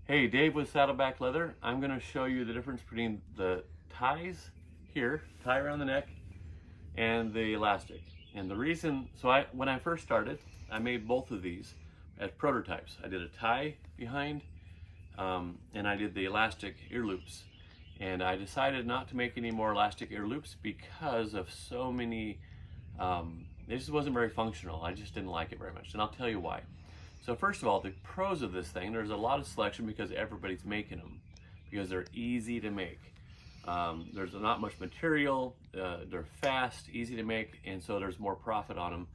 Hey, Dave with Saddleback Leather. I'm going to show you the difference between the ties here, tie around the neck, and the elastic. And the reason, when I first started, I made both of these as prototypes. I did a tie behind, and I did the elastic ear loops. And I decided not to make any more elastic ear loops because of so many, it just wasn't very functional. I just didn't like it very much, and I'll tell you why. So first of all, the pros of this thing, there's a lot of selection because everybody's making them, because they're easy to make. There's not much material, they're fast, easy to make, and so there's more profit on them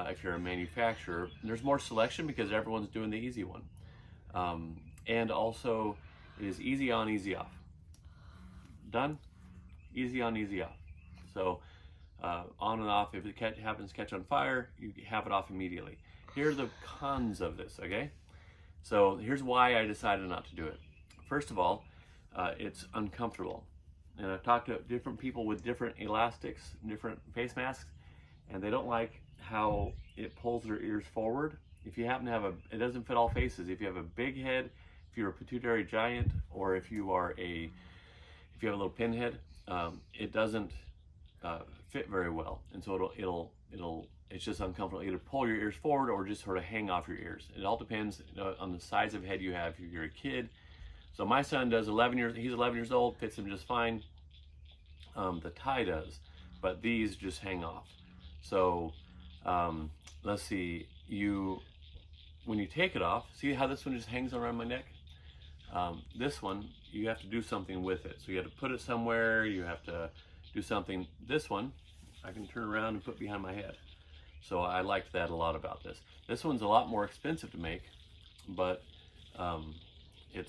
if you're a manufacturer. And there's more selection because everyone's doing the easy one. And also, it is easy on, easy off. Done? Easy on, easy off. So on and off, if it happens to catch on fire, you have it off immediately. Here are the cons of this, okay? So here's why I decided not to do it. First of all, it's uncomfortable. And I've talked to different people with different elastics, different face masks, and they don't like how it pulls their ears forward. If you happen to have it doesn't fit all faces. If you have a big head, if you're a pituitary giant, or if you have a little pinhead, it doesn't fit very well. And so it's just uncomfortable. Either pull your ears forward or just sort of hang off your ears. It all depends on the size of head you have. If you're a kid, so my son does 11 years. He's 11 years old. Fits him just fine. The tie does, but these just hang off. So let's see. When you take it off, see how this one just hangs around my neck? This one, you have to do something with it. So you have to put it somewhere. You have to do something. This one, I can turn around and put behind my head. So I liked that a lot about this. This one's a lot more expensive to make, but and it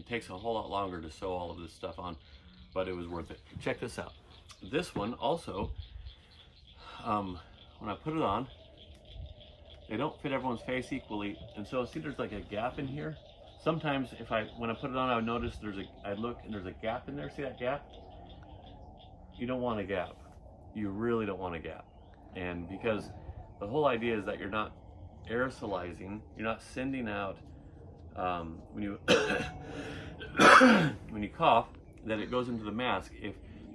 takes a whole lot longer to sew all of this stuff on, but it was worth it. Check this out. This one also, when I put it on, they don't fit everyone's face equally, and so see there's like a gap in here. Sometimes when I put it on, I would notice I'd look and there's a gap in there. See that gap? You don't want a gap. You really don't want a gap. And because the whole idea is that you're not aerosolizing, you're not sending out, when you when you cough, that it goes into the mask,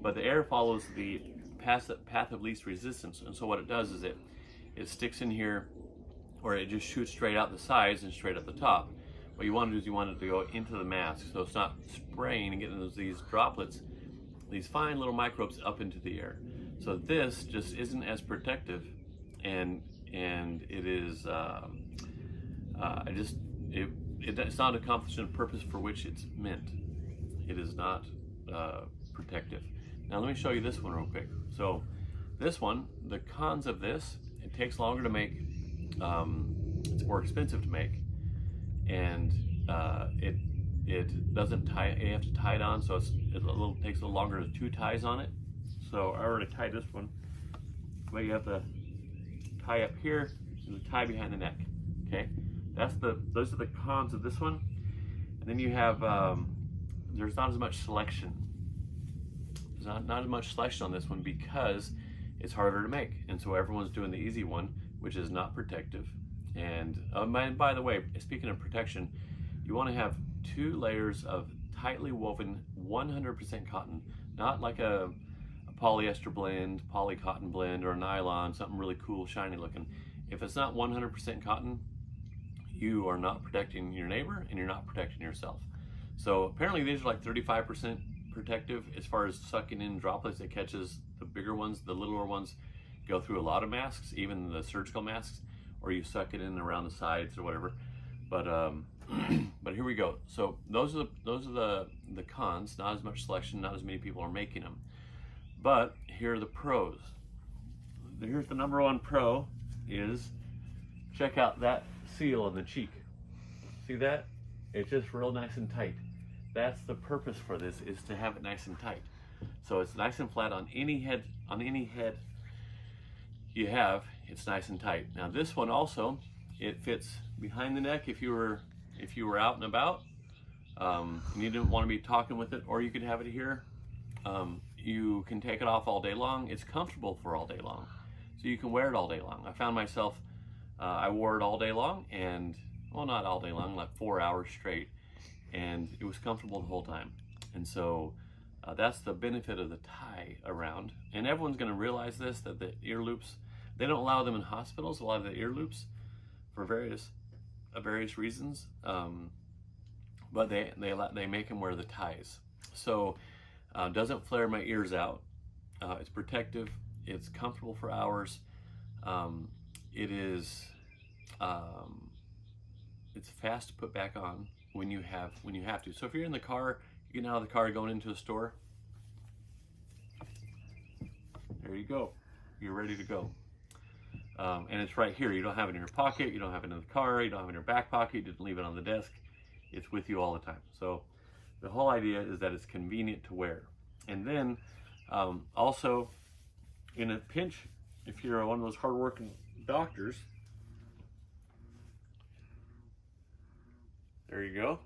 but the air follows the path of least resistance. And so what it does is it sticks in here, or it just shoots straight out the sides and straight up the top. What you want to do is you want it to go into the mask, so it's not spraying and getting these droplets, these fine little microbes up into the air. So this just isn't as protective, and it is it's not accomplishing the purpose for which it's meant. It is not protective. Now let me show you this one real quick. So this one, the cons of this, it takes longer to make, it's more expensive to make, and it doesn't tie. You have to tie it on, so it takes a little longer to two ties on it. So I already tied this one, but you have to tie up here and tie behind the neck. Okay, those are the cons of this one. And then you have there's not as much selection. There's not as much selection on this one because it's harder to make, and so everyone's doing the easy one, which is not protective. And by the way, speaking of protection, you want to have 2 layers of tightly woven 100% cotton, not like a polyester blend, poly cotton blend, or a nylon, something really cool, shiny looking. If it's not 100% cotton, you are not protecting your neighbor and you're not protecting yourself. So apparently these are like 35% protective as far as sucking in droplets. It catches the bigger ones. The littler ones go through a lot of masks, even the surgical masks, or you suck it in around the sides or whatever. But but here we go. So those are the cons. Not as much selection, not as many people are making them. But here are the pros. Here's the number 1 pro is, check out that seal in the cheek. See that? It's just real nice and tight. That's the purpose for this, is to have it nice and tight. So it's nice and flat on any head you have. It's nice and tight. Now this one also, it fits behind the neck if you were out and about, and you didn't want to be talking with it, or you could have it here. You can take it off all day long. It's comfortable for all day long, so you can wear it all day long. I found myself, I wore it all day long, and well, not all day long, like 4 hours straight, and it was comfortable the whole time. And so that's the benefit of the tie around. And everyone's going to realize this, that the ear loops, they don't allow them in hospitals, a lot of the ear loops, for various reasons. But they make them wear the ties. So doesn't flare my ears out. It's protective. It's comfortable for hours. It is it's fast to put back on when you have to. So if you're in the car, you get out of the car going into a store, there you go. You're ready to go. And it's right here. You don't have it in your pocket. You don't have it in the car. You don't have it in your back pocket. You didn't leave it on the desk. It's with you all the time. So the whole idea is that it's convenient to wear. And then also in a pinch, if you're one of those hardworking doctors, there you go.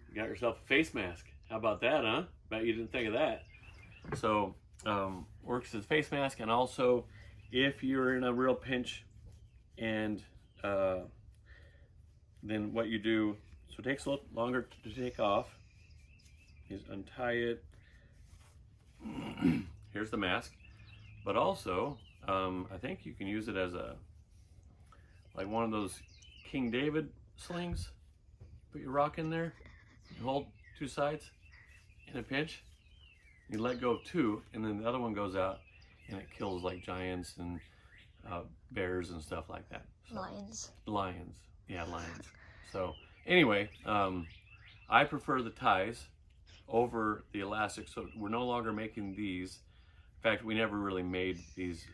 You got yourself a face mask. How about that, huh? Bet you didn't think of that. So works as a face mask, and also if you're in a real pinch, and then what you do, so it takes a little longer to take off, is untie it. Here's the mask, but also I think you can use it as like one of those King David slings. Put your rock in there, you hold two sides in a pinch, you let go of two, and then the other one goes out and it kills like giants and bears and stuff like that. So, lions, yeah, lions. So anyway, I prefer the ties over the elastic, so we're no longer making these. In fact, we never really made these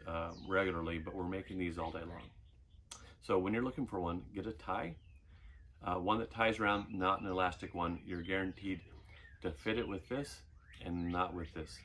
regularly, but we're making these all day long. So when you're looking for one, get a tie, one that ties around, not an elastic one. You're guaranteed to fit it with this and not with this.